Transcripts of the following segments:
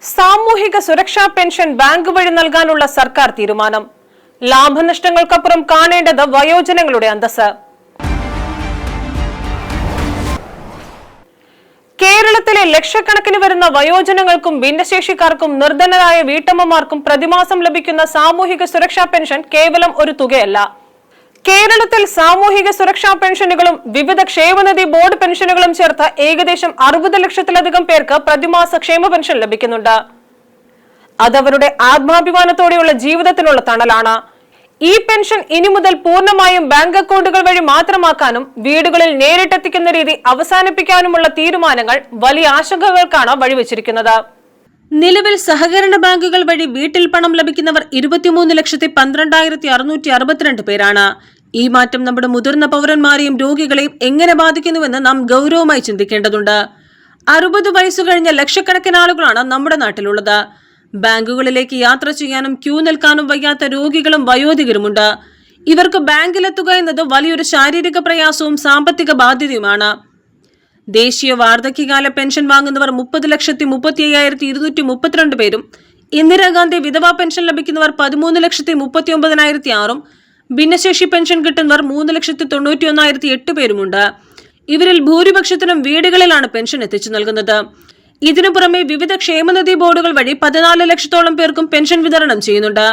സാമൂഹിക സുരക്ഷാ pension bank വഴി നൽകാനുള്ള സർക്കാർ തീരുമാനം. ലാഭനഷ്ടങ്ങൾക്കപ്പുറം കാണേണ്ടത് വയോജനങ്ങളുടെ അന്തസ്സ്. കേരളത്തിലെ ലക്ഷക്കണക്കിന് വരുന്ന വയോജനങ്ങൾക്കും ഭിന്നശേഷിക്കാർക്കും നിർധനരായ വീട്ടമ്മമാർക്കും പ്രതിമാസം ലഭിക്കുന്ന സാമൂഹിക സുരക്ഷാ പെൻഷൻ കേവലം ഒരു തുകയല്ല. കേരളത്തിൽ സാമൂഹിക സുരക്ഷാ പെൻഷനുകളും വിവിധ ക്ഷേമനിധി ബോർഡ് പെൻഷനുകളും ചേർത്ത് ഏകദേശം 60 ലക്ഷത്തിലധികം പേർക്ക് പ്രതിമാസ ക്ഷേമ പെൻഷൻ ലഭിക്കുന്നുണ്ട്. അതവരുടെ ആത്മാഭിമാനത്തോടെയുള്ള ജീവിതത്തിനുള്ള തണലാണ്. ഈ പെൻഷൻ ഇനി മുതൽ പൂർണ്ണമായും ബാങ്ക് അക്കൗണ്ടുകൾ വഴി മാത്രമാക്കാനും വീടുകളിൽ നേരിട്ടെത്തിക്കുന്ന രീതി അവസാനിപ്പിക്കാനുമുള്ള തീരുമാനങ്ങൾ വലിയ ആശങ്കകൾക്കാണ് വഴിവെച്ചിരിക്കുന്നത്. നിലവിൽ സഹകരണ ബാങ്കുകൾ വഴി വീട്ടിൽ പണം ലഭിക്കുന്നവർ 23,12,662 പേരാണ്. ഈ മാറ്റം നമ്മുടെ മുതിർന്ന പൗരന്മാരെയും രോഗികളെയും എങ്ങനെ ബാധിക്കുന്നുവെന്ന് നാം ഗൗരവമായി ചിന്തിക്കേണ്ടതുണ്ട്. 60 വയസ്സു കഴിഞ്ഞ ലക്ഷക്കണക്കിന് ആളുകളാണ് നമ്മുടെ നാട്ടിലുള്ളത്. ബാങ്കുകളിലേക്ക് യാത്ര ചെയ്യാനും ക്യൂ നിൽക്കാനും വയ്യാത്ത രോഗികളും വയോധികരുമുണ്ട്. ഇവർക്ക് ബാങ്കിലെത്തുക എന്നത് വലിയൊരു ശാരീരിക പ്രയാസവും സാമ്പത്തിക ബാധ്യതയുമാണ്. ദേശീയ വാർദ്ധക്യകാല പെൻഷൻ വാങ്ങുന്നവർ 30,35,232 പേരും, ഇന്ദിരാഗാന്ധി വിധവാ പെൻഷൻ ലഭിക്കുന്നവർ 13,39,006, ഭിന്നശേഷി പെൻഷൻ കിട്ടുന്നവർ 3,91,008 പേരുമുണ്ട്. ഇവരിൽ ഭൂരിപക്ഷത്തിനും വീടുകളിലാണ് പെൻഷൻ എത്തിച്ചു നൽകുന്നത്. ഇതിനു പുറമെ വിവിധ ക്ഷേമനിധി ബോർഡുകൾ വഴി 14 ലക്ഷത്തോളം പേർക്കും പെൻഷൻ വിതരണം ചെയ്യുന്നുണ്ട്.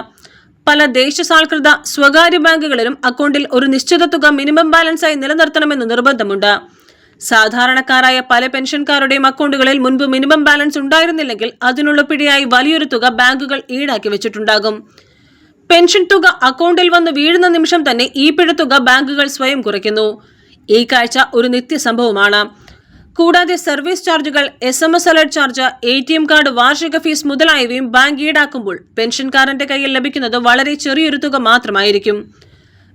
പല ദേശസാൽകൃത സ്വകാര്യ ബാങ്കുകളിലും അക്കൗണ്ടിൽ ഒരു നിശ്ചിത തുക മിനിമം ബാലൻസായി നിലനിർത്തണമെന്ന് നിർബന്ധമുണ്ട്. സാധാരണക്കാരായ പല പെൻഷൻകാരുടെയും അക്കൗണ്ടുകളിൽ മുൻപ് മിനിമം ബാലൻസ് ഉണ്ടായിരുന്നില്ലെങ്കിൽ അതിനുള്ള പിഴയായി വലിയൊരു തുക ബാങ്കുകൾ ഈടാക്കി വെച്ചിട്ടുണ്ടാകും. പെൻഷൻ തുക അക്കൗണ്ടിൽ വന്ന് വീഴുന്ന നിമിഷം തന്നെ ഈ പിഴത്തുക ബാങ്കുകൾ സ്വയം കുറയ്ക്കുന്നു. ഈ കാഴ്ച ഒരു നിത്യസംഭവമാണ്. കൂടാതെ സർവീസ് ചാർജുകൾ, SMS alert charge, ATM card, വാർഷിക ഫീസ് മുതലായവയും ബാങ്ക് ഈടാക്കുമ്പോൾ പെൻഷൻകാരന്റെ കയ്യിൽ ലഭിക്കുന്നത് വളരെ ചെറിയൊരു തുക മാത്രമായിരിക്കും.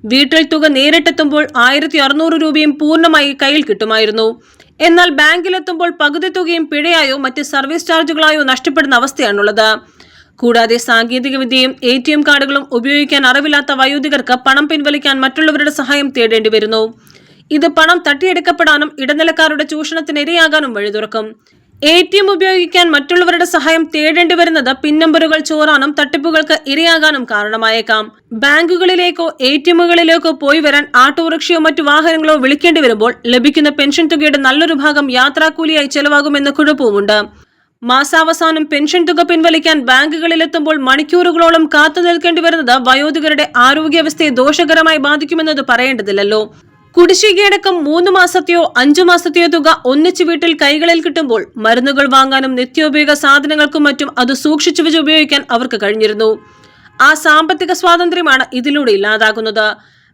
വീട്ടിൽ തുക നേരിട്ടെത്തുമ്പോൾ 1,600 രൂപയും പൂർണ്ണമായി കയ്യിൽ കിട്ടുമായിരുന്നു. എന്നാൽ ബാങ്കിലെത്തുമ്പോൾ പകുതി തുകയും പിഴയായോ മറ്റ് സർവീസ് ചാർജുകളായോ നഷ്ടപ്പെടുന്ന അവസ്ഥയാണുള്ളത്. കൂടാതെ സാങ്കേതിക വിദ്യയും ATM കാർഡുകളും ഉപയോഗിക്കാൻ അറിവില്ലാത്ത വയോധികർക്ക് പണം പിൻവലിക്കാൻ മറ്റുള്ളവരുടെ സഹായം തേടേണ്ടി വരുന്നു. ഇത് പണം തട്ടിയെടുക്കപ്പെടാനും ഇടനിലക്കാരുടെ ചൂഷണത്തിന് ഇരയാകാനും വഴിതുറക്കും. ATM ഉപയോഗിക്കാൻ മറ്റുള്ളവരുടെ സഹായം തേടേണ്ടി വരുന്നത് പിൻ നമ്പറുകൾ ചോരാനും തട്ടിപ്പുകൾക്ക് ഇരയാകാനും കാരണമായേക്കാം. ബാങ്കുകളിലേക്കോ ATMകളിലേക്കോ പോയി വരാൻ ഓട്ടോറിക്ഷയോ മറ്റു വാഹനങ്ങളോ വിളിക്കേണ്ടി വരുമ്പോൾ ലഭിക്കുന്ന പെൻഷൻ തുകയുടെ നല്ലൊരു ഭാഗം യാത്രാക്കൂലിയായി ചെലവാകുമെന്ന കുഴപ്പവുമുണ്ട്. മാസാവസാനം പെൻഷൻ തുക പിൻവലിക്കാൻ ബാങ്കുകളിലെത്തുമ്പോൾ മണിക്കൂറുകളോളം കാത്തു നിൽക്കേണ്ടി വരുന്നത് വയോധികരുടെ ആരോഗ്യാവസ്ഥയെ ദോഷകരമായി ബാധിക്കുമെന്നത് പറയേണ്ടതില്ലല്ലോ. കുടിശ്ശികയടക്കം 3 മാസത്തെയോ 5 മാസത്തെയോ തുക ഒന്നിച്ച് വീട്ടിൽ കൈകളിൽ കിട്ടുമ്പോൾ മരുന്നുകൾ വാങ്ങാനും നിത്യോപയോഗ സാധനങ്ങൾക്കും മറ്റും അത് സൂക്ഷിച്ചു വെച്ച് ഉപയോഗിക്കാൻ അവർക്ക് കഴിഞ്ഞിരുന്നു. ആ സാമ്പത്തിക സ്വാതന്ത്ര്യമാണ് ഇതിലൂടെ ഇല്ലാതാകുന്നത്.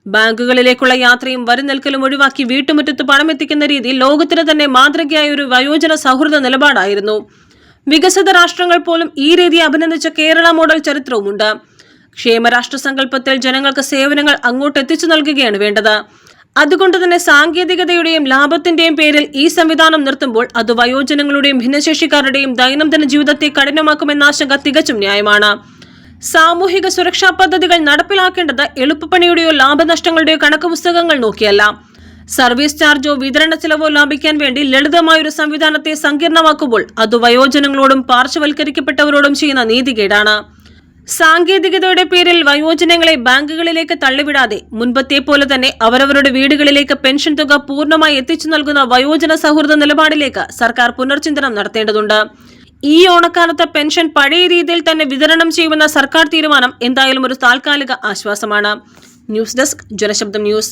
ബാങ്കുകളിലേക്കുള്ള യാത്രയും വരി നിൽക്കലും ഒഴിവാക്കി വീട്ടുമുറ്റത്ത് പണമെത്തിക്കുന്ന രീതി ലോകത്തിന് തന്നെ മാതൃകയായ ഒരു വയോജന സൗഹൃദ നിലപാടായിരുന്നു. വികസിത രാഷ്ട്രങ്ങൾ പോലും ഈ രീതി അഭിനന്ദിച്ച കേരള മോഡൽ ചരിത്രവുമുണ്ട്. ക്ഷേമരാഷ്ട്ര സങ്കല്പത്തിൽ ജനങ്ങൾക്ക് സേവനങ്ങൾ അങ്ങോട്ട് എത്തിച്ചു നൽകുകയാണ് വേണ്ടത്. അതുകൊണ്ട് തന്നെ സാങ്കേതികതയുടെയും ലാഭത്തിന്റെയും പേരിൽ ഈ സംവിധാനം നിർത്തുമ്പോൾ അത് വയോജനങ്ങളുടെയും ഭിന്നശേഷിക്കാരുടെയും ദൈനംദിന ജീവിതത്തെ കഠിനമാക്കുമെന്ന ആശങ്ക തികച്ചും ന്യായമാണ്. സാമൂഹിക സുരക്ഷാ പദ്ധതികൾ നടപ്പിലാക്കേണ്ടത് എളുപ്പപ്പണിയുടെയോ ലാഭനഷ്ടങ്ങളുടെയോ കണക്ക് പുസ്തകങ്ങൾ നോക്കിയല്ല. സർവീസ് ചാർജോ വിതരണ ചെലവോ ലാഭിക്കാൻ വേണ്ടി ലളിതമായൊരു സംവിധാനത്തെ സങ്കീർണമാക്കുമ്പോൾ അത് വയോജനങ്ങളോടും പാർശ്വവൽക്കരിക്കപ്പെട്ടവരോടും ചെയ്യുന്ന നീതികേടാണ്. സാങ്കേതികതയുടെ പേരിൽ വയോജനങ്ങളെ ബാങ്കുകളിലേക്ക് തള്ളിവിടാതെ മുൻപത്തെ പോലെ തന്നെ അവരവരുടെ വീടുകളിലേക്ക് പെൻഷൻ തുക പൂർണ്ണമായി എത്തിച്ചു നൽകുന്ന വയോജന സൗഹൃദ നിലപാടിലേക്ക് സർക്കാർ പുനർചിന്തനം നടത്തേണ്ടതുണ്ട്. ഈ ഓണക്കാലത്ത് പെൻഷൻ പഴയ രീതിയിൽ തന്നെ വിതരണം ചെയ്യുമെന്ന സർക്കാർ തീരുമാനം എന്തായാലും ഒരു താൽക്കാലിക ആശ്വാസമാണ്. News desk, Janashabdam news.